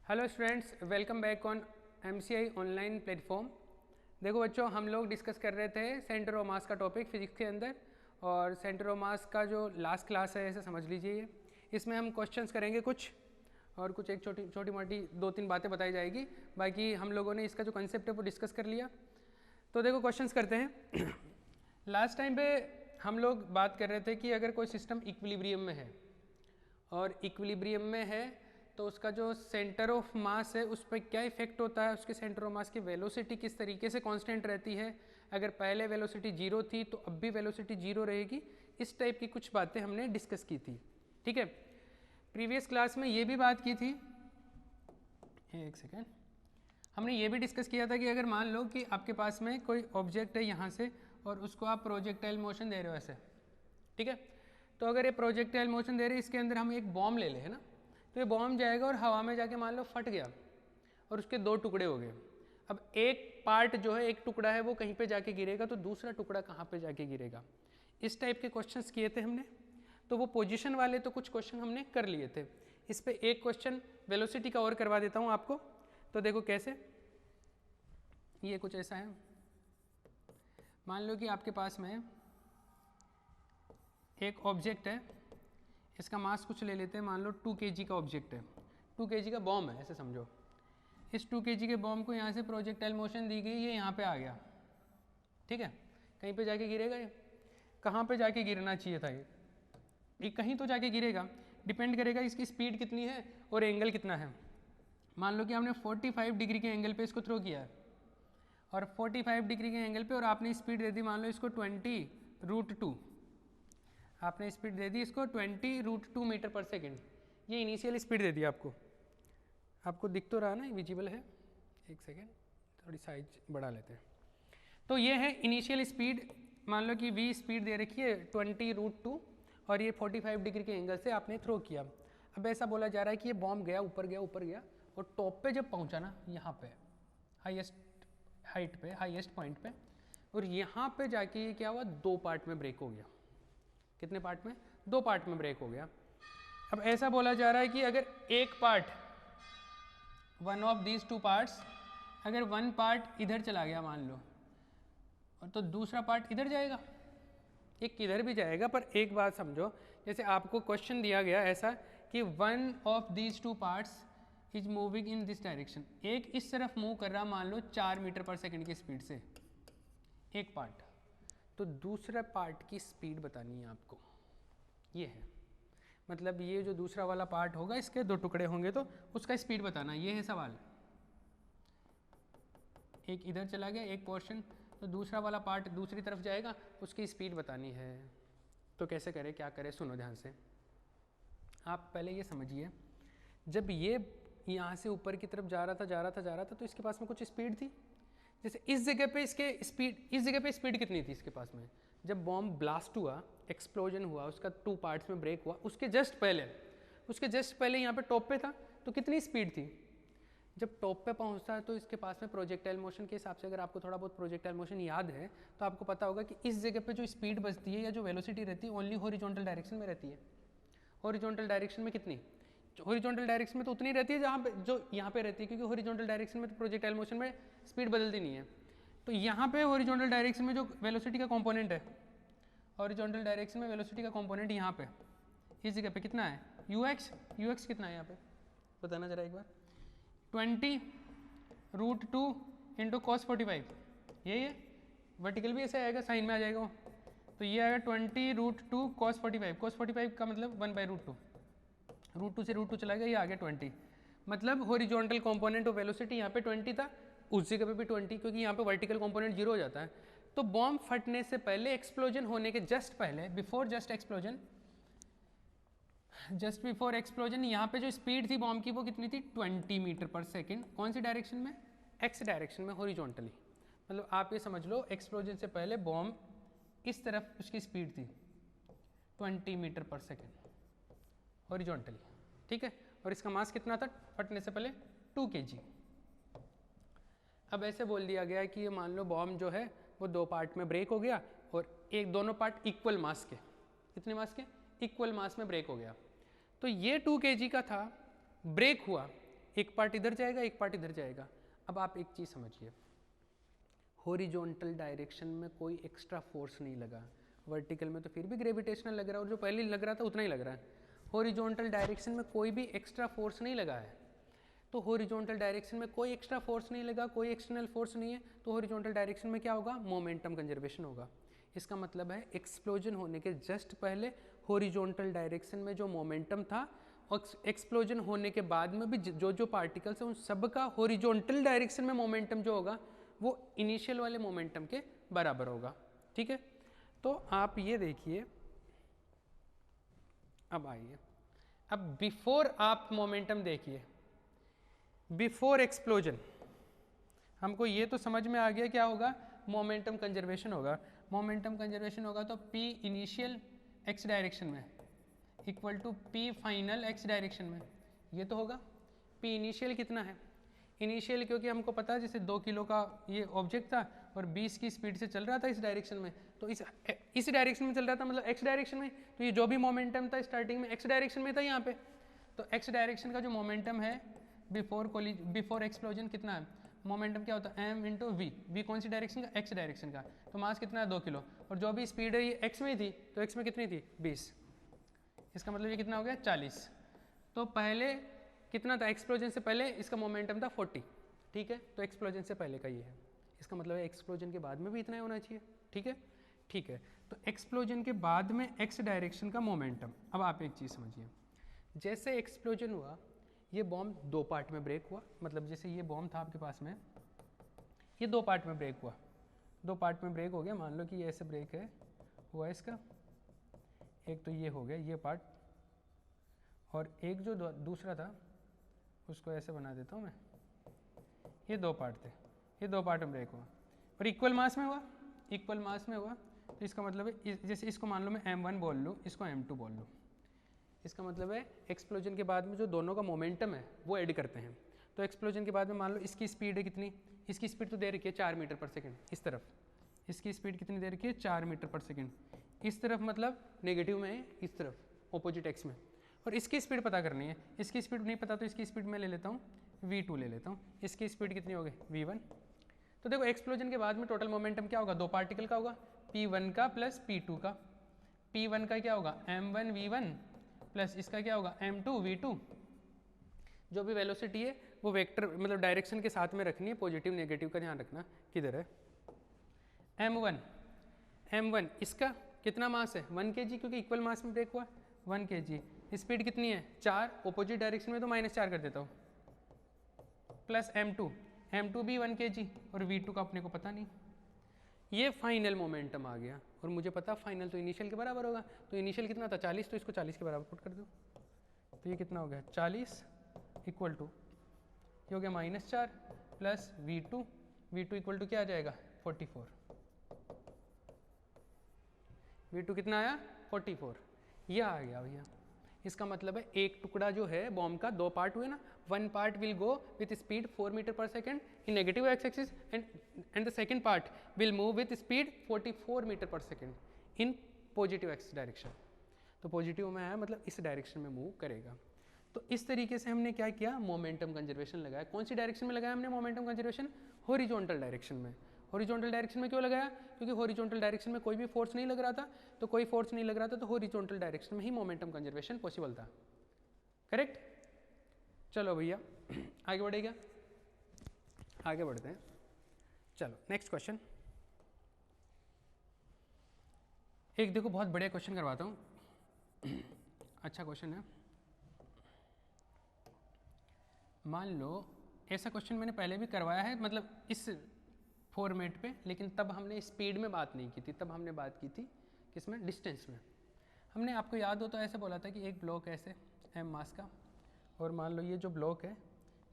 Hello students, welcome back on MCI online platform. देखो बच्चों, हम लोग डिस्कस कर रहे थे सेंटर ऑफ मास का टॉपिक फिजिक्स के अंदर, और सेंटर ऑफ मास का जो लास्ट क्लास है ऐसे समझ लीजिए। इसमें हम क्वेश्चंस करेंगे कुछ, और कुछ एक छोटी मोटी 2-3 बातें बताई जाएगी। बाकी हम लोगों ने इसका जो कंसेप्ट है वो डिस्कस कर लिया। तो देखो क्वेश्चंस करते हैं। लास्ट टाइम पे हम लोग बात कर रहे थे कि अगर कोई सिस्टम इक्विलिब्रियम में है, और इक्विलिब्रियम में है तो उसका जो सेंटर ऑफ मास है उस पर क्या इफेक्ट होता है, उसके सेंटर ऑफ मास की वेलोसिटी किस तरीके से कांस्टेंट रहती है, अगर पहले वेलोसिटी 0 थी तो अब भी वेलोसिटी 0 रहेगी। इस टाइप की कुछ बातें हमने डिस्कस की थी। ठीक है, प्रीवियस क्लास में ये भी बात की थी, एक सेकेंड, हमने ये भी डिस्कस किया था कि अगर मान लो कि आपके पास में कोई ऑब्जेक्ट है यहाँ से, और उसको आप प्रोजेक्टाइल मोशन दे रहे हो ऐसे। ठीक है, तो अगर ये प्रोजेक्टाइल मोशन दे रहे हैं, इसके अंदर हम एक बॉम्ब ले लें, है ना, तो ये बॉम्ब जाएगा और हवा में जाके मान लो फट गया और उसके 2 टुकड़े हो गए। अब एक पार्ट जो है, एक टुकड़ा है, वो कहीं पे जाके गिरेगा, तो दूसरा टुकड़ा कहाँ पे जाके गिरेगा। इस टाइप के क्वेश्चंस किए थे हमने। तो वो पोजीशन वाले तो कुछ क्वेश्चन हमने कर लिए थे। इस पे एक क्वेश्चन वेलोसिटी का और करवा देता हूँ आपको। तो देखो कैसे, ये कुछ ऐसा है। मान लो कि आपके पास में एक ऑब्जेक्ट है, इसका मास कुछ ले लेते हैं, मान लो 2 kg का ऑब्जेक्ट है, 2 kg का बॉम्ब है ऐसे समझो। इस 2 kg के बॉम्ब को यहाँ से प्रोजेक्टाइल मोशन दी गई, ये यहाँ पे आ गया। ठीक है, कहीं पे जाके गिरेगा, ये कहाँ पे जाके गिरना चाहिए था, ये कहीं तो जाके गिरेगा। डिपेंड करेगा इसकी स्पीड कितनी है और एंगल कितना है। मान लो कि हमने 45 डिग्री के एंगल पे इसको थ्रो किया है, और 45 डिग्री के एंगल पे, और आपने स्पीड दे दी मान लो इसको 20√2, आपने स्पीड दे दी इसको 20√2 मीटर पर सेकेंड। ये इनिशियल स्पीड दे दी आपको। आपको दिख तो रहा ना, विजिबल है। एक सेकेंड, थोड़ी साइज बढ़ा लेते हैं। तो ये है इनिशियल स्पीड, मान लो कि v स्पीड दे रखी है 20√2, और ये 45 डिग्री के एंगल से आपने थ्रो किया। अब ऐसा बोला जा रहा है कि ये बॉम्ब गया, ऊपर गया, ऊपर गया, और टॉप पे जब पहुंचा ना, यहाँ पे हाईएस्ट हाइट पे, हाईएस्ट पॉइंट पे, और यहाँ पे जाके ये क्या हुआ, 2 पार्ट में ब्रेक हो गया। कितने पार्ट में? 2 पार्ट में ब्रेक हो गया। अब ऐसा बोला जा रहा है कि अगर एक part, one of these 2 parts, अगर 1 पार्ट इधर चला गया मान लो, और तो दूसरा पार्ट इधर जाएगा, एक किधर भी जाएगा। पर एक बात समझो, जैसे आपको क्वेश्चन दिया गया ऐसा कि 1 of these 2 parts is moving in this direction, एक इस तरफ मूव कर रहा मान लो 4 मीटर पर सेकेंड की स्पीड से, एक पार्ट, तो दूसरा पार्ट की स्पीड बतानी है आपको। ये है मतलब, ये जो दूसरा वाला पार्ट होगा, इसके 2 टुकड़े होंगे, तो उसका स्पीड बताना, ये है सवाल। एक इधर चला गया एक पोर्शन, तो दूसरा वाला पार्ट दूसरी तरफ जाएगा, उसकी स्पीड बतानी है। तो कैसे करें, क्या करें, सुनो ध्यान से। आप पहले ये समझिए, जब ये यहाँ से ऊपर की तरफ जा रहा था, तो इसके पास में कुछ स्पीड थी। जैसे इस जगह पे इसके स्पीड, इस जगह पे स्पीड कितनी थी इसके पास में, जब बॉम्ब ब्लास्ट हुआ, एक्सप्लोजन हुआ, उसका 2 पार्ट्स में ब्रेक हुआ, उसके जस्ट पहले यहाँ पे टॉप पे था, तो कितनी स्पीड थी। जब टॉप पे पहुँचता है तो इसके पास में प्रोजेक्टाइल मोशन के हिसाब से, अगर आपको थोड़ा बहुत प्रोजेक्टाइल मोशन याद है तो आपको पता होगा कि इस जगह पे जो स्पीड बचती है या जो वेलोसिटी रहती है, ओनली हॉरिजॉन्टल डायरेक्शन में रहती है। हॉरिजॉन्टल डायरेक्शन में कितनी, हॉरिजॉन्टल डायरेक्शन में तो उतनी रहती है जहाँ पे, जो यहाँ पे रहती है, क्योंकि हॉरिजॉन्टल डायरेक्शन में तो प्रोजेक्टाइल मोशन में स्पीड बदलती नहीं है। तो यहाँ पे हॉरिजॉन्टल डायरेक्शन में जो वेलोसिटी का कंपोनेंट है, हॉरिजॉन्टल डायरेक्शन में वेलोसिटी का कंपोनेंट यहाँ पे, इस जगह पे कितना है, ux कितना है यहाँ पे, बताना जरा एक बार। 20√2 इंटू cos 45, यही है। वर्टिकल भी ऐसे आएगा, साइन में आ जाएगा वो, तो ये आएगा 20√2 cos 45। cos 45 का मतलब 1/√2, √2 से √2 चला गया, ये आ गया 20। मतलब हॉरिजॉन्टल कंपोनेंट ऑफ वेलोसिटी यहाँ पे 20 था, उस जगह पे भी 20, क्योंकि यहाँ पे वर्टिकल कंपोनेंट 0 हो जाता है। तो बॉम्ब फटने से पहले, एक्सप्लोजन होने के जस्ट पहले, जस्ट बिफोर एक्सप्लोजन, यहाँ पे जो स्पीड थी बॉम्ब की वो कितनी थी, 20 मीटर पर सेकेंड। कौन सी डायरेक्शन में, एक्स डायरेक्शन में, हॉरिजॉन्टली। मतलब आप ये समझ लो, एक्सप्लोजन से पहले बॉम्ब इस तरफ उसकी स्पीड थी 20 मीटर पर सेकेंड हॉरिजॉन्टली। ठीक है, और इसका मास कितना था फटने से पहले, 2 kg। अब ऐसे बोल दिया गया कि ये मान लो बॉम्ब जो है वो 2 पार्ट में ब्रेक हो गया, और दोनों पार्ट इक्वल मास के, कितने मास के, इक्वल मास में ब्रेक हो गया। तो ये 2 kg का था, ब्रेक हुआ, एक पार्ट इधर जाएगा, एक पार्ट इधर जाएगा। अब आप एक चीज़ समझिए, हॉरिजॉन्टल डायरेक्शन में कोई एक्स्ट्रा फोर्स नहीं लगा, वर्टिकल में तो फिर भी ग्रेविटेशनल लग रहा है और जो पहले लग रहा था उतना ही लग रहा है। हॉरिजॉन्टल डायरेक्शन में कोई भी एक्स्ट्रा फोर्स नहीं लगा है, तो हॉरिजॉन्टल डायरेक्शन में कोई एक्स्ट्रा फोर्स नहीं लगा, कोई एक्सटर्नल फोर्स नहीं है, तो हॉरिजॉन्टल डायरेक्शन में क्या होगा, मोमेंटम कंजर्वेशन होगा। इसका मतलब है एक्सप्लोजन होने के जस्ट पहले हॉरिजॉन्टल डायरेक्शन में जो मोमेंटम था और एक्सप्लोजन होने के बाद में भी जो जो पार्टिकल्स हैं उन सब का हॉरिजॉन्टल डायरेक्शन में मोमेंटम जो होगा वो इनिशियल वाले मोमेंटम के बराबर होगा। ठीक है, तो आप ये देखिए, अब आइए, अब बिफोर आप मोमेंटम देखिए, बिफोर एक्सप्लोजन हमको ये तो समझ में आ गया क्या होगा, मोमेंटम कंजर्वेशन होगा। मोमेंटम कंजर्वेशन होगा तो P इनिशियल x डायरेक्शन में equal to P final x direction में, ये तो होगा। P इनिशियल कितना है, इनिशियल क्योंकि हमको पता है जैसे 2 किलो का ये ऑब्जेक्ट था और 20 की स्पीड से चल रहा था इस डायरेक्शन में, तो इस डायरेक्शन में चल रहा था मतलब x डायरेक्शन में, तो ये जो भी मोमेंटम था स्टार्टिंग में x डायरेक्शन में था यहाँ पे, तो x डायरेक्शन का जो मोमेंटम है बिफोर एक्सप्लोजन कितना है, मोमेंटम क्या होता है m इंटू वी कौन सी डायरेक्शन का, x डायरेक्शन का, तो मास कितना है 2 किलो और जो भी स्पीड है ये x में थी, तो x में कितनी थी 20, इसका मतलब ये कितना हो गया 40। तो पहले कितना था एक्सप्लोजन से पहले, इसका मोमेंटम था 40, ठीक है, तो एक्सप्लोजन से पहले का ये है, इसका मतलब है एक्सप्लोजन के बाद में भी इतना ही होना चाहिए। ठीक है, ठीक है, तो एक्सप्लोजन के बाद में x डायरेक्शन का मोमेंटम। अब आप एक चीज़ समझिए, जैसे एक्सप्लोजन हुआ ये बॉम्ब 2 पार्ट में ब्रेक हुआ, मतलब जैसे ये बॉम्ब था आपके पास में, ये 2 पार्ट में ब्रेक हुआ, 2 पार्ट में ब्रेक हो गया, मान लो कि ये ऐसे ब्रेक है हुआ इसका, एक तो ये हो गया ये पार्ट, और एक जो दूसरा था उसको ऐसे बना देता हूँ मैं, ये 2 पार्ट थे, ये 2 पार्ट में ब्रेक हुआ और इक्वल मास में हुआ, इक्वल मास में हुआ, तो इसका मतलब है जैसे इसको मान लो मैं m1 बोल लूँ, इसको m2 बोल लूँ, इसका मतलब है एक्सप्लोजन के बाद में जो दोनों का मोमेंटम है वो ऐड करते हैं। तो एक्सप्लोजन के बाद में मान लो इसकी स्पीड है कितनी, इसकी स्पीड तो दे रखी है 4 मीटर पर सेकंड, इस तरफ इसकी स्पीड कितनी दे रखी है 4 मीटर पर सेकंड, इस तरफ मतलब नेगेटिव में है, इस तरफ ऑपोजिट एक्स में, और इसकी स्पीड पता करनी है, इसकी स्पीड नहीं पता तो इसकी स्पीड मैं ले लेता हूँ v2 ले लेता हूँ, इसकी स्पीड कितनी हो गई v1। तो देखो एक्सप्लोजन के बाद में टोटल मोमेंटम क्या होगा, 2 पार्टिकल का होगा, p1 का प्लस p2 का, p1 का क्या होगा m1 v1 प्लस इसका क्या होगा m2 v2, जो भी वेलोसिटी है वो वेक्टर मतलब डायरेक्शन के साथ में रखनी है, पॉजिटिव नेगेटिव का ध्यान रखना किधर है। m1 इसका कितना मास है 1 kg, क्योंकि इक्वल मास में ब्रेक हुआ 1 kg, स्पीड कितनी है 4, ऑपोजिट डायरेक्शन में तो -4 कर देता हूँ, प्लस m2 भी 1 kg और v2 का अपने को पता नहीं, ये फाइनल मोमेंटम आ गया और मुझे पता फाइनल तो इनिशियल के बराबर होगा, तो इनिशियल कितना था 40, तो इसको 40 के बराबर पुट कर दो, तो ये कितना हो गया 40 इक्वल टू ये हो गया -4 प्लस v2 इक्वल टू क्या आ जाएगा 44, v2 कितना आया 44, ये आ गया भैया। इसका मतलब है एक टुकड़ा जो है बॉम्ब का 2 पार्ट हुए ना, 1 part will go with speed 4 metre per second in negative x axis and the second part will move with speed 44 metre per second in positive x direction, तो पॉजिटिव में है मतलब इस डायरेक्शन में move करेगा। तो इस तरीके से हमने क्या किया, मोमेंटम कंजर्वेशन लगाया। कौन सी डायरेक्शन में लगाया हमने मोमेंटम कंजर्वेशन, हॉरिजॉन्टल डायरेक्शन में। हॉरिजॉन्टल डायरेक्शन में क्यों लगाया, क्योंकि हॉरिजॉन्टल डायरेक्शन में कोई भी फोर्स नहीं लग रहा था, तो कोई फोर्स नहीं लग रहा था तो हॉरिजॉन्टल डायरेक्शन में ही मोमेंटम कंजर्वेशन पॉसिबल था। करेक्ट, चलो भैया आगे बढ़ेगा, आगे बढ़ते हैं। चलो नेक्स्ट क्वेश्चन, एक देखो बहुत बढ़िया क्वेश्चन करवाता हूँ, अच्छा क्वेश्चन है। मान लो ऐसा क्वेश्चन मैंने पहले भी करवाया है, मतलब इस फॉर्मेट पे, लेकिन तब हमने स्पीड में बात नहीं की थी, तब हमने बात की थी किसमें, डिस्टेंस में। हमने, आपको याद हो तो ऐसे बोला था कि एक ब्लॉक ऐसे m मास का, और मान लो ये जो ब्लॉक है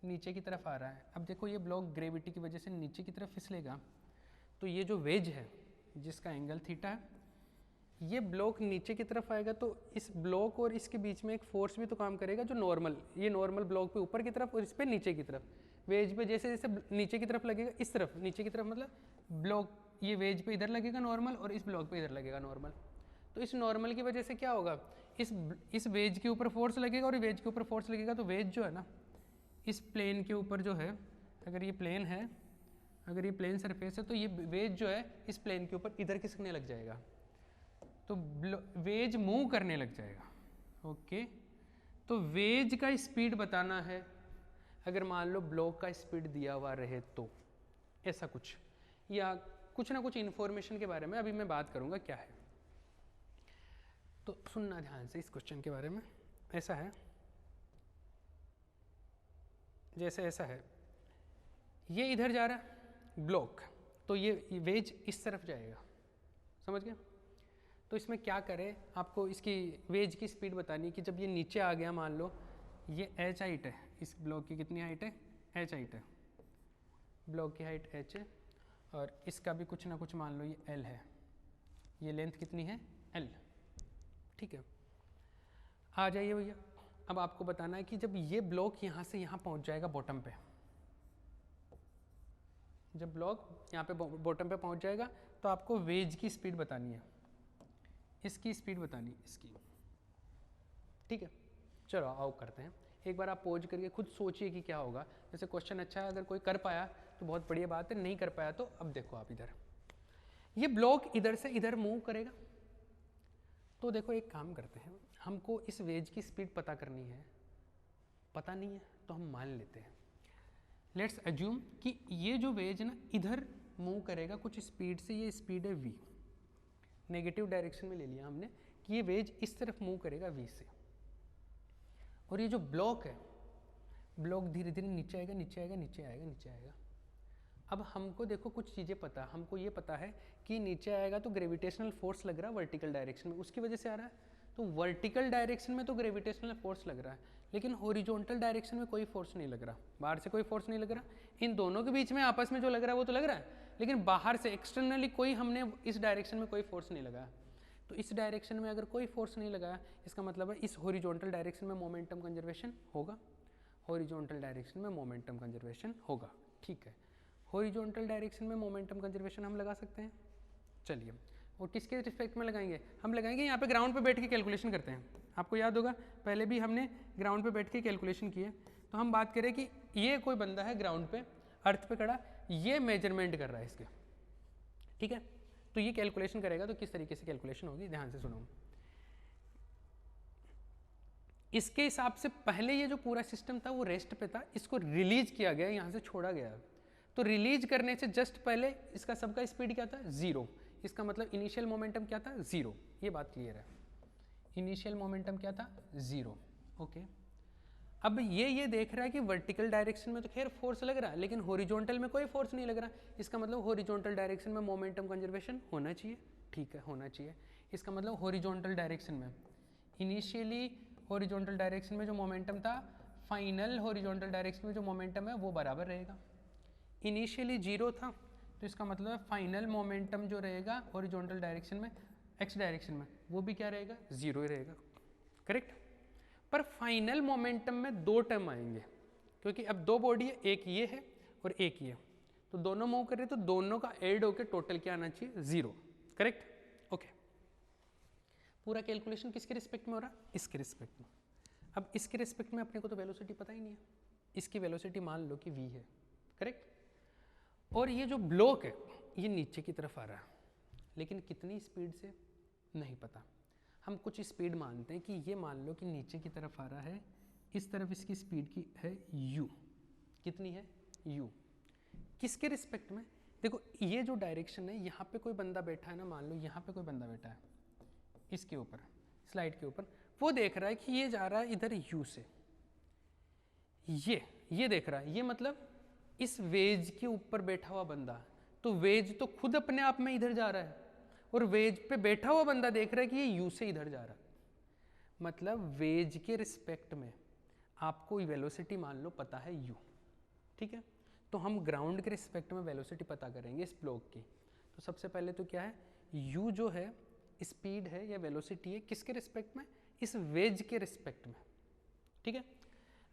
नीचे की तरफ आ रहा है। अब देखो ये ब्लॉक ग्रेविटी की वजह से नीचे की तरफ फिसलेगा, तो ये जो वेज है जिसका एंगल थीटा है, ये ब्लॉक नीचे की तरफ आएगा, तो इस ब्लॉक और इसके बीच में एक फोर्स भी तो काम करेगा जो नॉर्मल, ये नॉर्मल ब्लॉक पे ऊपर की तरफ और इस पे नीचे की तरफ, वेज पे जैसे जैसे नीचे की तरफ लगेगा, इस तरफ नीचे की तरफ मतलब ब्लॉक ये वेज पे इधर लगेगा नॉर्मल और इस ब्लॉक पे इधर लगेगा नॉर्मल। तो इस नॉर्मल की वजह से क्या होगा, इस वेज के ऊपर फोर्स लगेगा और वेज के ऊपर फोर्स लगेगा, तो वेज जो है ना इस प्लेन के ऊपर जो है, अगर ये प्लेन है, अगर ये प्लेन सरफेस है, तो ये वेज जो है इस प्लेन के ऊपर इधर खिसकने लग जाएगा, तो वेज मूव करने लग जाएगा। ओके, तो वेज का स्पीड बताना है, अगर मान लो ब्लॉक का स्पीड दिया हुआ रहे तो ऐसा कुछ, या कुछ ना कुछ इन्फॉर्मेशन के बारे में अभी मैं बात करूंगा क्या है। तो सुनना ध्यान से इस क्वेश्चन के बारे में। ऐसा है, जैसे ऐसा है, ये इधर जा रहा है ब्लॉक, तो ये वेज इस तरफ जाएगा, समझ गए। तो इसमें क्या करें, आपको इसकी वेज की स्पीड बतानी है कि जब ये नीचे आ गया, मान लो ये h हाइट है, इस ब्लॉक की कितनी हाइट है, h हाइट है, ब्लॉक की हाइट h है, और इसका भी कुछ ना कुछ मान लो ये l है, ये लेंथ कितनी है l, ठीक है। आ जाइए भैया, अब आपको बताना है कि जब ये ब्लॉक यहाँ से यहाँ पहुँच जाएगा बॉटम पे, जब ब्लॉक यहाँ पे बॉटम पे पहुँच जाएगा तो आपको वेज की स्पीड बतानी है, इसकी स्पीड बतानी है इसकी, ठीक है। चलो आओ करते हैं, एक बार आप पॉज करके खुद सोचिए कि क्या होगा। जैसे क्वेश्चन अच्छा है, अगर कोई कर पाया तो बहुत बढ़िया बात है, नहीं कर पाया तो अब देखो आप इधर, ये ब्लॉक इधर से इधर मूव करेगा, तो देखो एक काम करते हैं, हमको इस वेज की स्पीड पता करनी है, पता नहीं है तो हम मान लेते हैं, लेट्स अज्यूम कि ये जो वेज ना इधर मूव करेगा कुछ स्पीड से, ये स्पीड है v, नेगेटिव डायरेक्शन में ले लिया हमने कि ये वेज इस तरफ मूव करेगा v से, और ये जो ब्लॉक है, ब्लॉक धीरे धीरे नीचे आएगा, नीचे आएगा, नीचे आएगा, नीचे आएगा। अब हमको देखो कुछ चीज़ें पता, हमको ये पता है कि नीचे आएगा तो ग्रेविटेशनल फोर्स लग रहा है वर्टिकल डायरेक्शन में, उसकी वजह से आ रहा है, तो वर्टिकल डायरेक्शन में तो ग्रेविटेशनल फोर्स लग रहा है, लेकिन हॉरिजॉन्टल डायरेक्शन में कोई फोर्स नहीं लग रहा, बाहर से कोई फोर्स नहीं लग रहा। इन दोनों के बीच में आपस में जो लग रहा है वो तो लग रहा है, लेकिन बाहर से एक्सटर्नली कोई हमने इस डायरेक्शन में कोई फोर्स नहीं लगाया। तो इस डायरेक्शन में अगर कोई फोर्स नहीं लगाया, इसका मतलब है इस हॉरिजॉन्टल डायरेक्शन में मोमेंटम कंजर्वेशन होगा, हॉरिजॉन्टल डायरेक्शन में मोमेंटम कंजर्वेशन होगा, ठीक है। हॉरिजॉन्टल डायरेक्शन में मोमेंटम कंजर्वेशन हम लगा सकते हैं, चलिए, और किसके रिस्पेक्ट में लगाएंगे, हम लगाएंगे यहाँ पे ग्राउंड पे बैठ के कैलकुलेशन करते हैं। आपको याद होगा पहले भी हमने ग्राउंड पे बैठ के कैलकुलेशन किए, तो हम बात करें कि ये कोई बंदा है ग्राउंड पे अर्थ पे खड़ा, ये मेजरमेंट कर रहा है इसके, ठीक है। तो ये कैलकुलेशन करेगा, तो किस तरीके से कैलकुलेशन होगी, ध्यान से सुनो। इसके हिसाब से पहले ये जो पूरा सिस्टम था वो रेस्ट पे था, इसको रिलीज किया गया, यहाँ से छोड़ा गया, तो रिलीज करने से जस्ट पहले इसका सबका स्पीड क्या था, 0, इसका मतलब इनिशियल मोमेंटम क्या था, 0, ये बात क्लियर है, इनिशियल मोमेंटम क्या था, 0, ओके। अब ये देख रहा है कि वर्टिकल डायरेक्शन में तो खैर फोर्स लग रहा है, लेकिन हॉरिजॉन्टल में कोई फोर्स नहीं लग रहा, इसका मतलब हॉरिजॉन्टल डायरेक्शन में मोमेंटम कंजर्वेशन होना चाहिए, ठीक है, होना चाहिए। इसका मतलब हॉरिजॉन्टल डायरेक्शन में इनिशियली हॉरिजॉन्टल डायरेक्शन में जो मोमेंटम था, फाइनल हॉरिजॉन्टल डायरेक्शन में जो मोमेंटम है वो बराबर रहेगा। इनिशियली 0 था, तो इसका मतलब फाइनल मोमेंटम जो रहेगा हॉरिजॉन्टल डायरेक्शन में, एक्स डायरेक्शन में, वो भी क्या रहेगा, 0 ही रहेगा, करेक्ट। पर फाइनल मोमेंटम में 2 टर्म आएंगे, क्योंकि अब 2 बॉडी है, एक ये है और एक ये, तो दोनों मूव कर रहे, तो दोनों का ऐड होकर टोटल क्या आना चाहिए, 0, करेक्ट, ओके। पूरा कैलकुलेशन किसके रिस्पेक्ट में हो रहा है, इसके रिस्पेक्ट में। अब इसके रिस्पेक्ट में अपने को तो वेलोसिटी पता ही नहीं है, इसकी वेलोसिटी मान लो कि v है, करेक्ट। और ये जो ब्लॉक है ये नीचे की तरफ आ रहा है, लेकिन कितनी स्पीड से नहीं पता, हम कुछ स्पीड मानते हैं कि ये मान लो कि नीचे की तरफ आ रहा है, इस तरफ इसकी स्पीड की है u, कितनी है u, किसके रिस्पेक्ट में, देखो ये जो डायरेक्शन है, यहाँ पे कोई बंदा बैठा है ना, मान लो यहाँ पे कोई बंदा बैठा है इसके ऊपर, स्लाइड के ऊपर, वो देख रहा है कि ये जा रहा है इधर u से, ये देख रहा है, ये मतलब इस वेज के ऊपर बैठा हुआ बंदा, तो वेज तो खुद अपने आप में इधर जा रहा है, और वेज पे बैठा हुआ बंदा देख रहा है कि ये यू से इधर जा रहा है, मतलब वेज के रिस्पेक्ट में आपको वेलोसिटी मान लो पता है यू, ठीक है। तो हम ग्राउंड के रिस्पेक्ट में वेलोसिटी पता करेंगे इस ब्लॉक की, तो सबसे पहले तो क्या है, यू जो है स्पीड है या वेलोसिटी है, किसके रिस्पेक्ट में, इस वेज के रिस्पेक्ट में, ठीक है।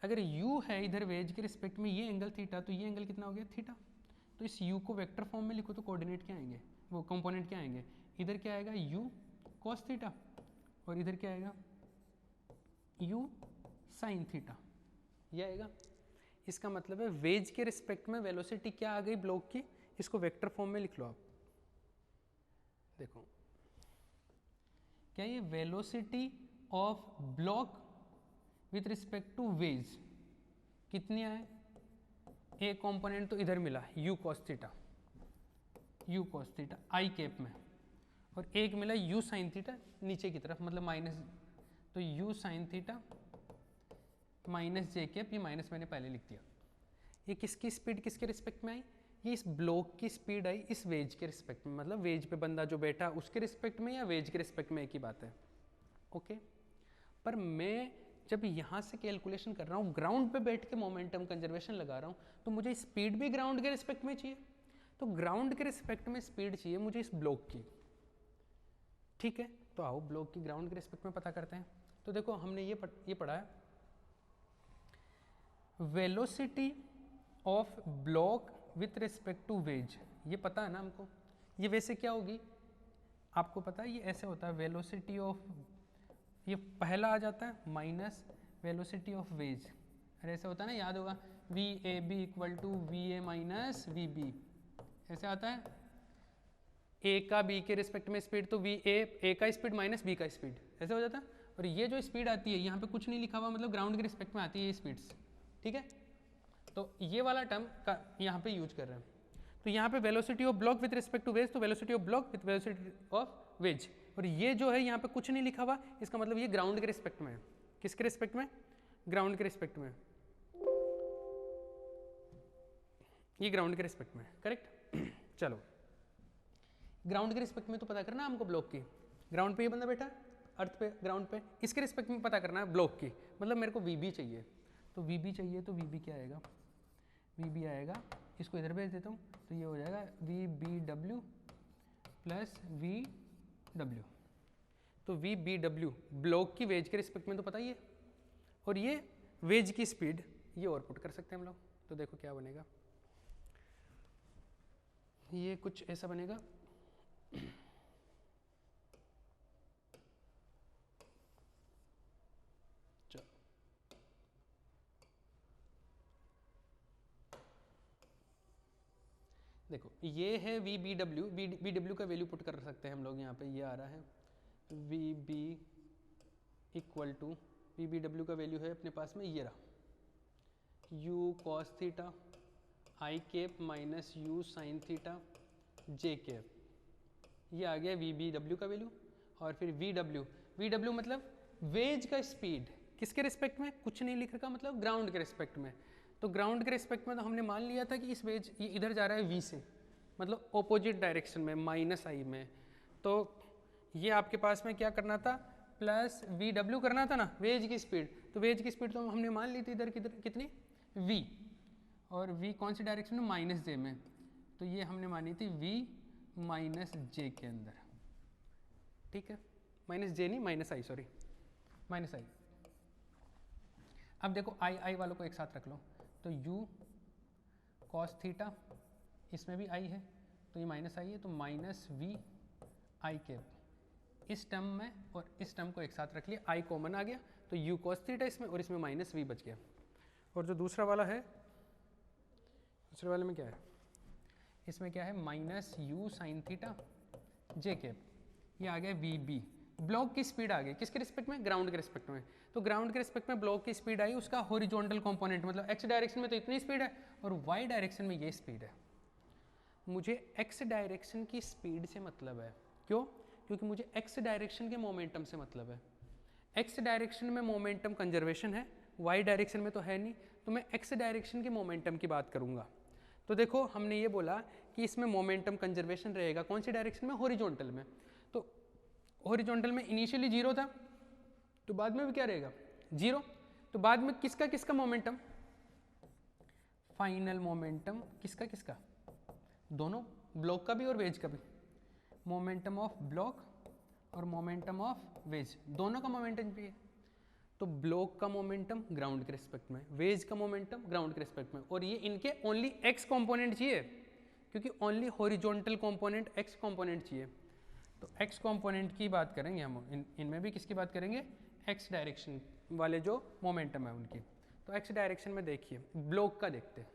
अगर u है इधर वेज के रिस्पेक्ट में, ये एंगल थीटा, तो ये एंगल कितना हो गया, थीटा। तो इस u को वेक्टर फॉर्म में लिखो तो कोऑर्डिनेट क्या आएंगे, वो कंपोनेंट क्या आएंगे, इधर क्या आएगा u cos थीटा, और इधर क्या आएगा u sin थीटा, ये आएगा। इसका मतलब है वेज के रिस्पेक्ट में वेलोसिटी क्या आ गई ब्लॉक की, इसको वेक्टर फॉर्म में लिख लो आप। देखो क्या ये velocity of block with respect to wedge कितनी आए, एक कंपोनेंट तो इधर मिला u cos theta i cap में, और एक मिला u sin थीटा नीचे की तरफ, मतलब माइनस, तो u sin थीटा माइनस जे कैप, ये माइनस मैंने पहले लिख दिया। ये किसकी स्पीड किसके रिस्पेक्ट में आई, ये इस ब्लॉक की स्पीड आई इस वेज के रिस्पेक्ट में, मतलब वेज पे बंदा जो बैठा उसके रिस्पेक्ट में या वेज के रिस्पेक्ट में, एक ही बात है। ओके पर मैं जब यहाँ से कैलकुलेशन कर रहा हूँ, ग्राउंड पे बैठ के मोमेंटम कंजर्वेशन लगा रहा हूँ, तो मुझे स्पीड भी ग्राउंड के रिस्पेक्ट में चाहिए, तो ग्राउंड के रिस्पेक्ट में स्पीड चाहिए मुझे इस ब्लॉक की। ठीक है, तो आओ ब्लॉक की ग्राउंड के रिस्पेक्ट में पता करते हैं। तो देखो हमने ये पढ़ा है velocity of block with respect to wedge, ये पता है ना हमको। ये वैसे क्या होगी आपको पता है, ये ऐसे होता है वेलोसिटी ऑफ, ये पहला आ जाता है माइनस वेलोसिटी ऑफ वेज, अरे ऐसे होता है ना, याद होगा V A B equal to V A minus V B, ऐसे आता है। ए का बी के रिस्पेक्ट में स्पीड, तो वी ए का स्पीड माइनस बी का स्पीड, ऐसे हो जाता है। और ये जो स्पीड आती है यहाँ पे कुछ नहीं लिखा हुआ, मतलब ग्राउंड के रिस्पेक्ट में आती है ये स्पीड्स। ठीक है, तो ये वाला टर्म का यहाँ पे यूज कर रहे हैं। तो यहाँ पे velocity of block with respect to wedge, तो velocity of block with velocity of wedge, और ये जो है यहाँ पे कुछ नहीं लिखा हुआ, इसका मतलब ये ग्राउंड के रिस्पेक्ट में है। किसके रिस्पेक्ट में, ग्राउंड के रिस्पेक्ट में, ये ग्राउंड के रिस्पेक्ट में, करेक्ट। चलो ग्राउंड के रिस्पेक्ट में तो पता करना हमको ब्लॉक की, ग्राउंड पे ये बंदा बैठा अर्थ पे, ग्राउंड पे, इसके रिस्पेक्ट में पता करना है ब्लॉक की, मतलब मेरे को वी चाहिए, तो वी चाहिए, तो वी क्या आएगा, वी आएगा, इसको इधर भेज देता हूँ, तो ये हो जाएगा V B W plus V W. तो वी बी डब्ल्यू ब्लॉक की वेज के रिस्पेक्ट में तो पता ही है, और ये वेज की स्पीड ये और पुट कर सकते हैं हम लोग। तो देखो क्या बनेगा, ये कुछ ऐसा बनेगा, देखो ये है वी बी डब्ल्यू का वैल्यू पुट कर सकते हैं हम लोग, यहाँ पे ये आ रहा है V B equal to, V B W का वैल्यू है अपने पास में ये रहा u cos theta i cap minus u sine theta j cap, ये आ गया वी बी डब्ल्यू का वैल्यू। और फिर वी डब्ल्यू मतलब वेज का स्पीड किसके रिस्पेक्ट में, कुछ नहीं लिख रखा, मतलब ग्राउंड के रिस्पेक्ट में। तो ग्राउंड के रिस्पेक्ट में तो हमने मान लिया था कि इस वेज ये इधर जा रहा है वी से, मतलब ऑपोजिट डायरेक्शन में माइनस आई में, तो ये आपके पास में क्या करना था, प्लस वी डब्ल्यू करना था ना, वेज की स्पीड। तो वेज की स्पीड तो हमने मान ली थी इधर कितनी, वी, और वी कौन सी डायरेक्शन में, माइनस जे में, तो ये हमने मानी थी वी माइनस जे के अंदर। ठीक है, माइनस जे नहीं माइनस आई, सॉरी माइनस आई। अब देखो आई वालों को एक साथ रख लो, तो u cos थीटा, इसमें भी i है तो ये माइनस आई है, तो माइनस वी आई कैप इस टर्म में, और इस टर्म को एक साथ रख लिया, i कॉमन आ गया, तो u cos थीटा इसमें, और इसमें माइनस v बच गया। और जो दूसरा वाला है, दूसरे वाले में क्या है, इसमें क्या है minus u sign theta j cap, ये आ गया वी बी। ब्लॉक की स्पीड आ गई किसके रिस्पेक्ट में, ग्राउंड के रिस्पेक्ट में। तो ग्राउंड के रिस्पेक्ट में ब्लॉक की स्पीड आई, उसका हॉरिजॉन्टल कंपोनेंट, मतलब एक्स डायरेक्शन में तो इतनी स्पीड है और वाई डायरेक्शन में ये स्पीड है। मुझे एक्स डायरेक्शन की स्पीड से मतलब है, क्यों, क्योंकि मुझे एक्स डायरेक्शन के मोमेंटम से मतलब है। एक्स डायरेक्शन में मोमेंटम कंजर्वेशन है, वाई डायरेक्शन में तो है नहीं, तो मैं एक्स डायरेक्शन के मोमेंटम की बात करूंगा। तो देखो हमने ये बोला कि इसमें मोमेंटम कंजर्वेशन रहेगा कौन सी डायरेक्शन में, हॉरिजॉन्टल में। तो हॉरिजॉन्टल में इनिशियली जीरो था, तो बाद में भी क्या रहेगा, जीरो। तो बाद में किसका किसका मोमेंटम, फाइनल मोमेंटम किसका किसका, दोनों, ब्लॉक का भी और वेज का भी। मोमेंटम ऑफ ब्लॉक और मोमेंटम ऑफ वेज, दोनों का मोमेंटम चाहिए। तो ब्लॉक का मोमेंटम ग्राउंड के रिस्पेक्ट में, वेज का मोमेंटम ग्राउंड के रिस्पेक्ट में, और ये इनके ओनली एक्स कंपोनेंट चाहिए, क्योंकि only horizontal component x component चाहिए। तो एक्स कंपोनेंट की बात करेंगे हम, इनमें भी किसकी बात करेंगे, एक्स डायरेक्शन वाले जो मोमेंटम है उनकी। तो एक्स डायरेक्शन में देखिए ब्लॉक का देखते हैं,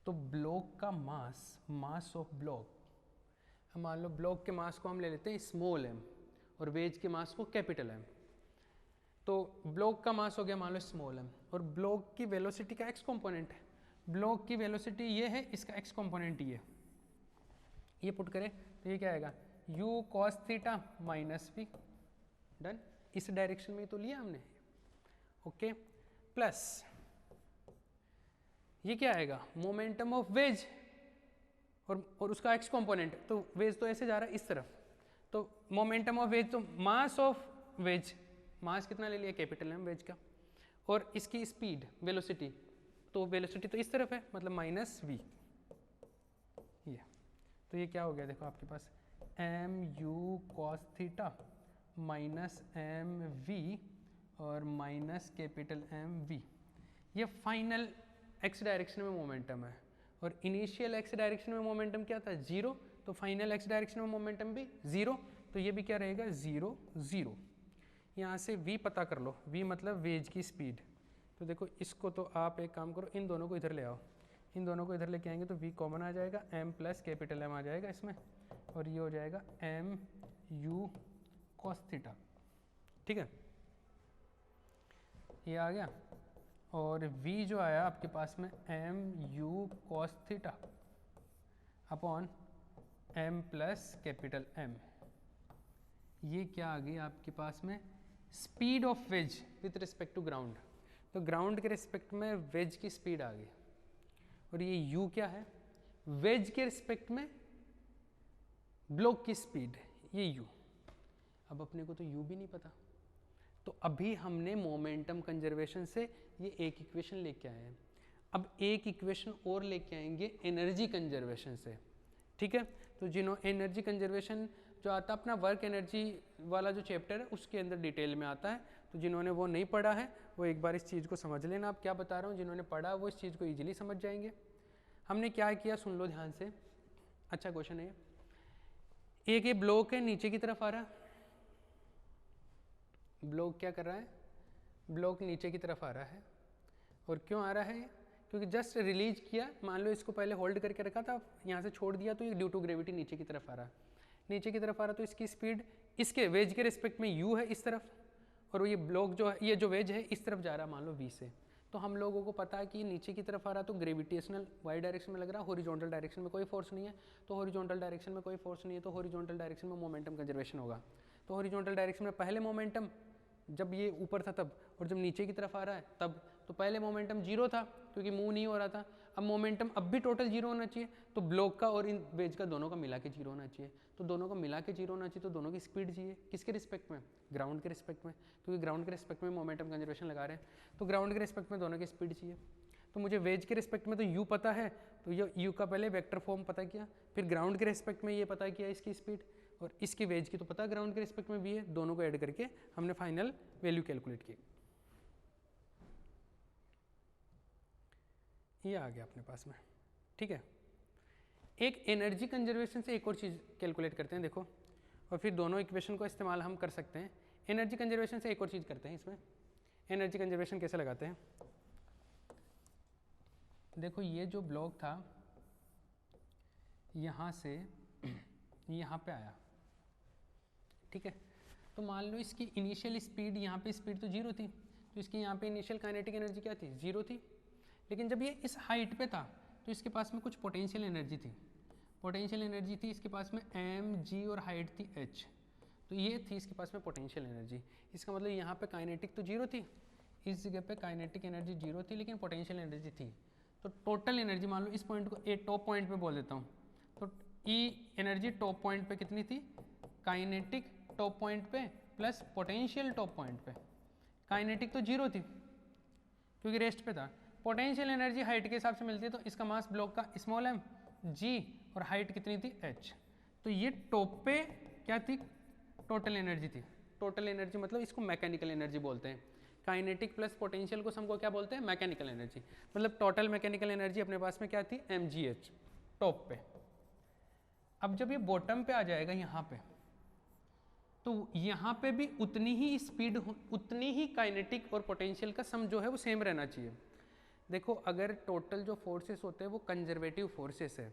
तो ब्लॉक का मास ऑफ ब्लॉक, हम मान लो ब्लॉक के मास को हम ले लेते हैं स्मॉल m और वेज के मास को कैपिटल M। तो ब्लॉक का मास हो गया मान लो स्मॉल m और ब्लॉक की वेलोसिटी का x कंपोनेंट है, ब्लॉक की वेलोसिटी ये है, इसका x कंपोनेंट ये पुट करें तो ये क्या आएगा u cos theta minus v, done. इस डायरेक्शन में तो लिया हमने, ओके। प्लस ये क्या आएगा मोमेंटम ऑफ वेज और उसका x कंपोनेंट, तो वेज तो ऐसे जा रहा है इस तरफ, तो मोमेंटम ऑफ वेज तो मास ऑफ वेज, मास कितना ले लिया कैपिटल M वेज का, और इसकी स्पीड वेलोसिटी, तो वेलोसिटी तो इस तरफ है मतलब माइनस v, ये तो ये क्या हो गया देखो आपके पास mu cos theta minus mv और माइनस कैपिटल mv, ये फाइनल x डायरेक्शन में मोमेंटम है और इनिशियल x डायरेक्शन में मोमेंटम क्या था 0, तो फाइनल x डायरेक्शन में मोमेंटम भी 0, तो ये भी क्या रहेगा 0 0। यहाँ से v पता कर लो, v मतलब वेज की स्पीड, तो देखो इसको तो आप एक काम करो इन दोनों को इधर ले आओ, इन दोनों को इधर लेके आएंगे तो v कॉमन आ जाएगा, m प्लस कैपिटल M आ जाएगा इसमें और ये हो जाएगा mu cos थीटा, ठीक है, ये आ गया। और v जो आया आपके पास में mu cos theta upon m plus capital M, ये क्या आ गई आपके पास में speed of wedge with respect to ground, तो ग्राउंड के रिस्पेक्ट में वेज की स्पीड आ गई, और ये u क्या है वेज के रिस्पेक्ट में ब्लॉक की स्पीड, ये u। अब अपने को तो u भी नहीं पता, तो अभी हमने मोमेंटम कंजर्वेशन से ये एक इक्वेशन लेके आए हैं, अब एक इक्वेशन और लेके आएंगे एनर्जी कंजर्वेशन से, ठीक है। तो एनर्जी कंजर्वेशन जो आता है अपना वर्क एनर्जी वाला जो चैप्टर है उसके अंदर डिटेल में आता है, तो जिन्होंने वो नहीं पढ़ा है वो एक बार इस चीज़ को समझ लेना आप क्या बता रहा हूँ, जिन्होंने पढ़ा वो इस चीज़ को ईजिली समझ जाएंगे। हमने क्या किया सुन लो ध्यान से, अच्छा क्वेश्चन है, एक ये ब्लॉक है नीचे की तरफ आ रहा है, ब्लॉक क्या कर रहा है, ब्लॉक नीचे की तरफ आ रहा है, और क्यों आ रहा है क्योंकि जस्ट रिलीज किया, मान लो इसको पहले होल्ड करके रखा था, यहाँ से छोड़ दिया तो ये ड्यू टू ग्रेविटी नीचे की तरफ आ रहा है, नीचे की तरफ आ रहा तो इसकी स्पीड इसके वेज के रिस्पेक्ट में u है इस तरफ, और ये ब्लॉक जो है ये जो वेज है इस तरफ जा रहा है मान लो v से, तो हम लोगों को पता है कि नीचे की तरफ आ रहा तो ग्रेविटेशनल y डायरेक्शन में लग रहा है, हॉरिजॉन्टल डायरेक्शन में कोई फोर्स नहीं है, तो हॉरिजॉन्टल डायरेक्शन में कोई फोर्स नहीं है तो हॉरिजॉन्टल डायरेक्शन में मोमेंटम कंजर्वेशन होगा, तो हॉरिजॉन्टल डायरेक्शन में पहले मोमेंटम जब ये ऊपर था तब, और जब नीचे की तरफ आ रहा है तब, तो पहले मोमेंटम 0 था क्योंकि मूव नहीं हो रहा था, अब मोमेंटम अब भी टोटल 0 होना चाहिए, तो ब्लॉक का और इन वेज का दोनों का मिला के 0 होना चाहिए, तो दोनों का मिला के 0 होना चाहिए, तो दोनों की स्पीड चाहिए किसके रिस्पेक्ट में, ग्राउंड के रिस्पेक्ट में, क्योंकि ग्राउंड के रिस्पेक्ट में मोमेंटम कंजर्वेशन लगा रहे हैं, तो ग्राउंड के रिस्पेक्ट में दोनों की स्पीड चाहिए। तो मुझे वेज के रिस्पेक्ट में तो u पता है, तो ये u का पहले वेक्टर फॉर्म पता किया, फिर ग्राउंड के रिस्पेक्ट में ये पता किया इसकी स्पीड, और इसकी वेज की तो पता ग्राउंड के रिस्पेक्ट में भी है, दोनों को ऐड करके हमने फाइनल वैल्यू कैलकुलेट की, ये आ गया अपने पास में, ठीक है। एक एनर्जी कंजर्वेशन से एक और चीज़ कैलकुलेट करते हैं देखो, और फिर दोनों इक्वेशन को इस्तेमाल हम कर सकते हैं। एनर्जी कंजर्वेशन से एक और चीज़ करते हैं, इसमें एनर्जी कंजर्वेशन कैसे लगाते हैं, देखो ये जो ब्लॉक था यहाँ से यहाँ पे आया, ठीक है, तो मान लो इसकी इनिशियल स्पीड, यहाँ पे स्पीड तो 0 थी, तो इसकी यहाँ पे इनिशियल काइनेटिक एनर्जी क्या थी 0 थी, लेकिन जब ये इस हाइट पे था तो इसके पास में कुछ पोटेंशियल एनर्जी थी, पोटेंशियल एनर्जी थी इसके पास में mg और हाइट थी h, तो ये थी इसके पास में पोटेंशियल एनर्जी, इसका मतलब यहाँ पे काइनेटिक तो 0 थी, इस जगह पे काइनेटिक एनर्जी 0 थी लेकिन पोटेंशियल एनर्जी थी, तो टोटल एनर्जी मान लो इस पॉइंट को ए टॉप पॉइंट पे बोल देता हूँ, तो ई एनर्जी टॉप पॉइंट पे कितनी थी, काइनेटिक टॉप पॉइंट पे प्लस पोटेंशियल टॉप पॉइंट पे, काइनेटिक तो 0 थी क्योंकि रेस्ट पे था, पोटेंशियल एनर्जी हाइट के हिसाब से मिलती है, तो इसका मास ब्लॉक का स्मॉल m g और हाइट कितनी थी h, तो ये टॉप पे क्या थी टोटल एनर्जी थी, टोटल एनर्जी मतलब इसको मैकेनिकल एनर्जी बोलते हैं, काइनेटिक प्लस पोटेंशियल को हमको क्या बोलते हैं मैकेनिकल एनर्जी, मतलब टोटल मैकेनिकल एनर्जी अपने पास में क्या थी mgh टॉप पे। अब जब ये बॉटम पे आ जाएगा यहाँ पे, तो तो यहाँ पे भी उतनी ही स्पीड, उतनी ही काइनेटिक और पोटेंशियल का सम जो है वो सेम रहना चाहिए। देखो अगर टोटल जो फोर्सेस होते हैं वो कंजर्वेटिव फोर्सेस है,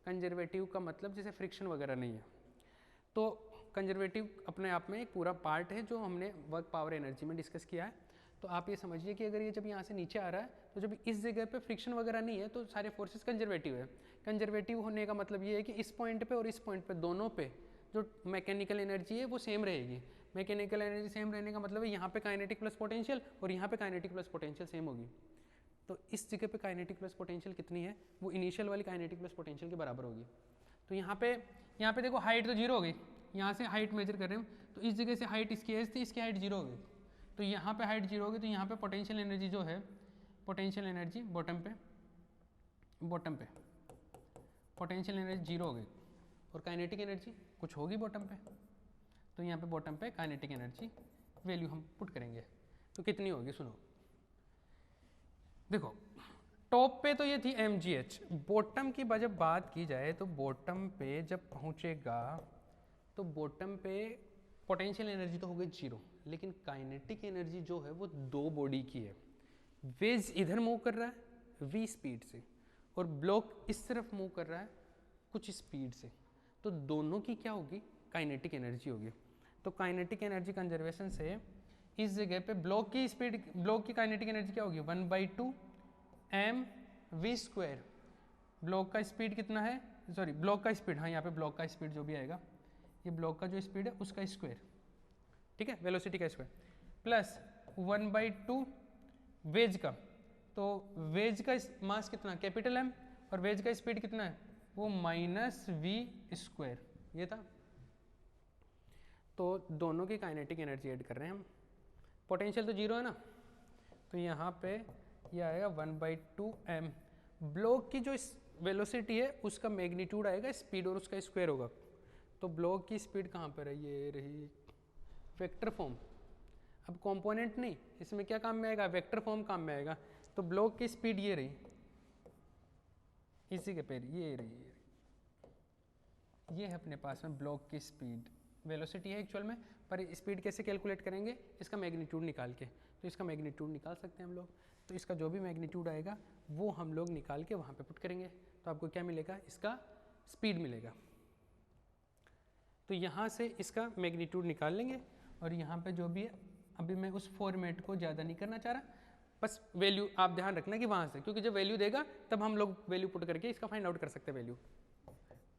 कंजर्वेटिव का मतलब जैसे फ्रिक्शन वगैरह नहीं है, तो कंजर्वेटिव अपने आप में एक पूरा पार्ट है जो हमने वर्क पावर एनर्जी में डिस्कस किया है। तो आप ये समझिए कि अगर ये जब यहाँ से नीचे आ रहा है तो जब इस जगह पे फ्रिक्शन वगैरह नहीं है तो सारे फोर्सेस कंजर्वेटिव है। कंजर्वेटिव होने का मतलब ये है कि इस पॉइंट पे और इस पॉइंट पे दोनों पे जो मैकेनिकल एनर्जी है वो सेम रहेगी। मैकेनिकल एनर्जी सेम रहने का मतलब है यहाँ पे काइनेटिक प्लस पोटेंशियल और यहाँ पे काइनेटिक प्लस पोटेंशियल सेम होगी। तो इस जगह पे काइनेटिक प्लस पोटेंशियल कितनी है, वो इनिशियल वाली काइनेटिक प्लस पोटेंशियल के बराबर होगी। तो यहाँ पे देखो हाइट तो जीरो हो गई, यहाँ से हाइट मेजर कर रहे हैं तो इस जगह से हाइट इसकी एज थी, इसकी हाइट जीरो हो गई, तो यहाँ पे हाइट जीरो होगी, तो यहाँ पे पोटेंशियल एनर्जी जो है, पोटेंशियल एनर्जी बॉटम पे पोटेंशियल एनर्जी जीरो हो गई और काइनेटिक एनर्जी कुछ होगी बॉटम पे, तो यहाँ पे बॉटम पे काइनेटिक एनर्जी वैल्यू हम पुट करेंगे तो कितनी होगी, सुनो। देखो टॉप पे तो ये थी mgh, बॉटम की जब बात की जाए तो बॉटम पे जब पहुँचेगा तो बॉटम पे पोटेंशियल एनर्जी तो हो गई जीरो, लेकिन काइनेटिक एनर्जी जो है वो दो बॉडी की है। वेज इधर मूव कर रहा है v स्पीड से और ब्लॉक इस तरफ मूव कर रहा है कुछ स्पीड से, तो दोनों की क्या होगी, काइनेटिक एनर्जी होगी। तो काइनेटिक एनर्जी कंजर्वेशन से इस जगह पे ब्लॉक की स्पीड, ब्लॉक की काइनेटिक एनर्जी क्या होगी, 1/2 mv²। ब्लॉक का स्पीड कितना है, सॉरी ब्लॉक का स्पीड, हाँ यहाँ पे ब्लॉक का स्पीड जो भी आएगा, ये ब्लॉक का जो स्पीड है उसका स्क्वायर, ठीक है, वेलोसिटी का स्क्वायर, प्लस 1/2 वेज का, तो वेज का मास कितना, कैपिटल M, और वेज का स्पीड कितना है, वो -v², ये था। तो दोनों की काइनेटिक एनर्जी ऐड कर रहे हैं हम, पोटेंशियल तो जीरो है ना, तो यहाँ पे ये आएगा 1/2 m, ब्लॉक की जो वेलोसिटी है उसका मैग्नीट्यूड आएगा स्पीड और उसका स्क्वायर होगा। तो ब्लॉक की स्पीड कहाँ पर है, ये रही वेक्टर फॉर्म। अब कंपोनेंट नहीं, इसमें क्या काम में आएगा, वेक्टर फॉर्म काम में आएगा। तो ब्लॉक की स्पीड ये रही, इसी के पैर ये रही, ये है अपने पास में ब्लॉक की स्पीड, वेलोसिटी है एक्चुअल में, पर स्पीड कैसे कैलकुलेट करेंगे, इसका मैग्नीट्यूड निकाल के। तो इसका मैग्नीट्यूड निकाल सकते हैं हम लोग, तो इसका जो भी मैग्नीट्यूड आएगा वो हम लोग निकाल के वहाँ पे पुट करेंगे, तो आपको क्या मिलेगा, इसका स्पीड मिलेगा। तो यहाँ से इसका मैग्नीट्यूड निकाल लेंगे और यहाँ पे जो भी है, अभी मैं उस फॉर्मेट को ज़्यादा नहीं करना चाह रहा, बस वैल्यू आप ध्यान रखना कि वहाँ से, क्योंकि जब वैल्यू देगा तब हम लोग वैल्यू पुट करके इसका फाइंड आउट कर सकते हैं वैल्यू।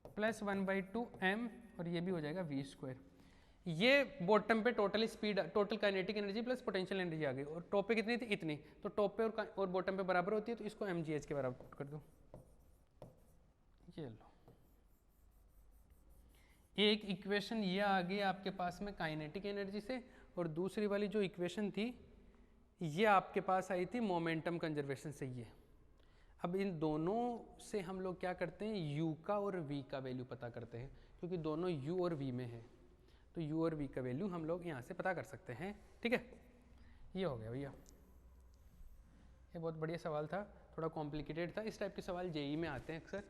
प्लस 1/2 m और ये भी हो जाएगा v²। ये बॉटम पे total speed, total kinetic energy plus potential energy आ गई, और टॉप पे कितनी थी, इतनी, तो टॉप पे और बॉटम पे बराबर होती है, तो इसको mgh के बराबर पुट कर दो। ये लो, एक इक्वेशन ये आ गई आपके पास में काइनेटिक एनर्जी से, और दूसरी वाली जो इक्वेशन थी ये आपके पास आई थी मोमेंटम कंजर्वेशन से। ये अब इन दोनों से हम लोग क्या करते हैं, u का और v का वैल्यू पता करते हैं, क्योंकि दोनों u और v में है, तो u और v का वैल्यू हम लोग यहाँ से पता कर सकते हैं। ठीक है, ये हो गया भैया, ये बहुत बढ़िया सवाल था, थोड़ा कॉम्प्लिकेटेड था, इस टाइप के सवाल जेई में आते हैं अक्सर।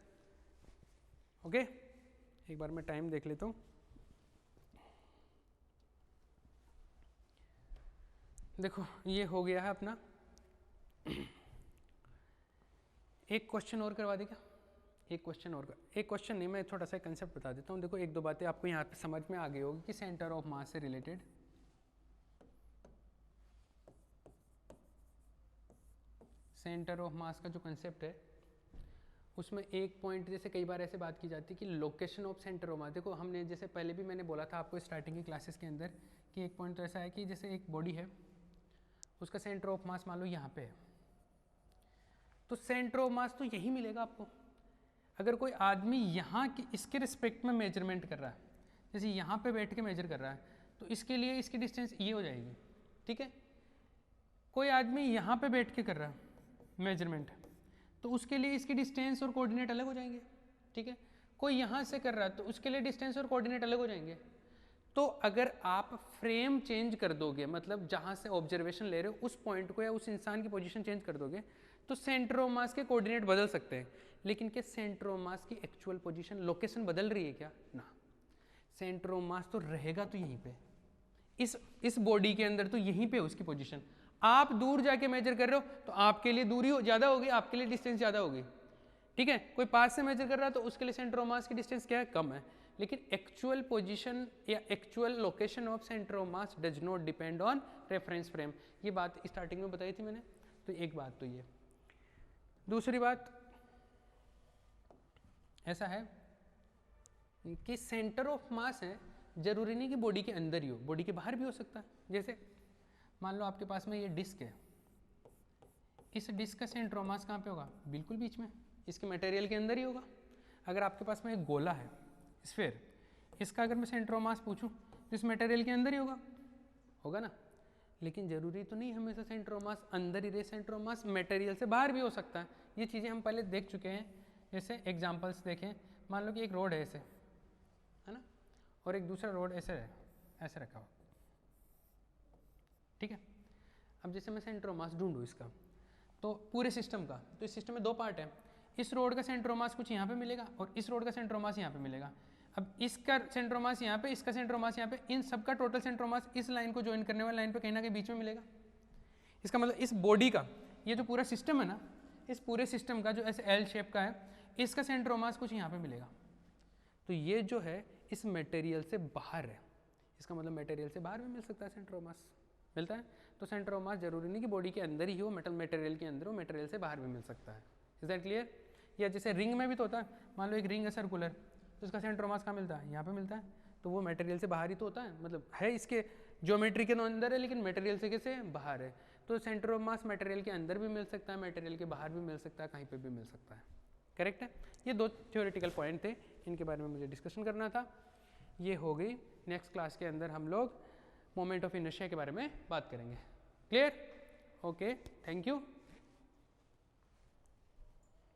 ओके, एक बार मैं टाइम देख लेता हूँ। देखो ये हो गया है अपना, एक क्वेश्चन और करवा देगा, एक क्वेश्चन और एक क्वेश्चन नहीं, मैं थोड़ा सा कंसेप्ट बता देता हूँ। देखो एक दो बातें आपको यहाँ पे समझ में आ गई होगी कि सेंटर ऑफ मास से रिलेटेड सेंटर ऑफ मास का जो कंसेप्ट है उसमें एक पॉइंट, जैसे कई बार ऐसे बात की जाती है कि location of centre of mass. देखो हमने जैसे पहले भी मैंने बोला था आपको स्टार्टिंग की क्लासेस के अंदर कि एक पॉइंट तो ऐसा है कि जैसे एक बॉडी है, उसका सेंटर ऑफ मास मान लो यहाँ पे है, तो सेंटर ऑफ मास तो यही मिलेगा आपको। अगर कोई आदमी यहाँ की इसके रिस्पेक्ट में मेजरमेंट कर रहा है, जैसे यहाँ पे बैठ के मेजर कर रहा है, तो इसके लिए इसकी डिस्टेंस ये हो जाएगी। ठीक है, कोई आदमी यहाँ पे बैठ के कर रहा है मेजरमेंट, तो उसके लिए इसकी डिस्टेंस और कोऑर्डिनेट अलग हो जाएंगे। ठीक है, कोई यहाँ से कर रहा है तो उसके लिए डिस्टेंस और कोऑर्डिनेट अलग हो जाएंगे। तो अगर आप फ्रेम चेंज कर दोगे, मतलब जहाँ से ऑब्जर्वेशन ले रहे हो उस पॉइंट को या उस इंसान की पोजीशन चेंज कर दोगे, तो सेंटर ऑफ मास के कोऑर्डिनेट बदल सकते हैं, लेकिन क्या सेंटर ऑफ मास की एक्चुअल पोजीशन, लोकेशन बदल रही है क्या? ना, सेंटर ऑफ मास तो रहेगा तो यहीं पे, इस बॉडी के अंदर तो यहीं पे उसकी पोजीशन, आप दूर जाके मेजर कर रहे हो तो आपके लिए दूरी ज़्यादा होगी, आपके लिए डिस्टेंस ज़्यादा होगी, ठीक है। कोई पास से मेजर कर रहा है तो उसके लिए सेंटर ऑफ मास की डिस्टेंस क्या है, कम है। लेकिन एक्चुअल पोजीशन या actual location of centre of mass does not depend on reference frame. ये बात स्टार्टिंग में बताई थी मैंने। तो एक बात तो ये, दूसरी बात ऐसा है कि सेंटर ऑफ मास है, जरूरी नहीं कि बॉडी के अंदर ही हो, बॉडी के बाहर भी हो सकता है। जैसे मान लो आपके पास में ये डिस्क है, इस डिस्क का सेंटर ऑफ मास कहाँ पे होगा, बिल्कुल बीच में, इसके मटेरियल के अंदर ही होगा। अगर आपके पास में एक गोला है स्फीयर, इसका अगर मैं सेंटर ऑफ मास पूछूं तो इस मटेरियल के अंदर ही होगा ना। लेकिन ज़रूरी तो नहीं हमेशा सेंटर ऑफ मास अंदर ही रहे, सेंटर ऑफ मास मटेरियल से बाहर भी हो सकता है। ये चीज़ें हम पहले देख चुके हैं। जैसे एग्जांपल्स देखें, मान लो कि एक रोड है ऐसे, है ना, और एक दूसरा रोड ऐसे है, ऐसे रखा हुआ, ठीक है। अब जैसे मैं सेंटर ऑफ मास ढूंढूँ इसका, तो पूरे सिस्टम का, तो इस सिस्टम में दो पार्ट है। इस रोड का सेंटर ऑफ मास कुछ यहाँ पे मिलेगा और इस रोड का सेंटर ऑफ मास यहाँ पे मिलेगा। अब इसका सेंटर ऑफ मास यहाँ पे, इसका सेंटर ऑफ मास यहाँ पे, इन सब का टोटल सेंटर ऑफ मास इस लाइन को ज्वाइन करने वाली लाइन पे कहीं ना कहीं बीच में मिलेगा। इसका मतलब इस बॉडी का ये जो पूरा सिस्टम है ना, इस पूरे सिस्टम का जो ऐसे एल शेप का है, इसका सेंटर ऑफ मास कुछ यहाँ पे मिलेगा। तो ये जो है इस मटेरियल से बाहर है, इसका मतलब मटेरियल से बाहर भी मिल सकता है सेंटर ऑफ मास, मिलता है। तो सेंटर ऑफ मास जरूरी नहीं कि बॉडी के अंदर ही हो, मेटल मटेरियल के अंदर हो, मटेरियल से बाहर भी मिल सकता है। Is that clear? या जैसे रिंग में भी तो होता है, मान लो एक रिंग है सर्कुलर, तो इसका सेंटर ऑफ मास कहाँ मिलता है, यहाँ पे मिलता है। तो वो मटेरियल से बाहर ही तो होता है, मतलब है इसके ज्योमेट्री के अंदर है लेकिन मटेरियल से कैसे बाहर है। तो सेंटर ऑफ मास मटेरियल के अंदर भी मिल सकता है, मटेरियल के बाहर भी मिल सकता है, कहीं पे भी मिल सकता है। करेक्ट है? ये दो थ्योरेटिकल पॉइंट थे, इनके बारे में मुझे डिस्कशन करना था। ये हो गई। नेक्स्ट क्लास के अंदर हम लोग मोमेंट ऑफ इनर्शिया के बारे में बात करेंगे। क्लियर? Okay, thank you.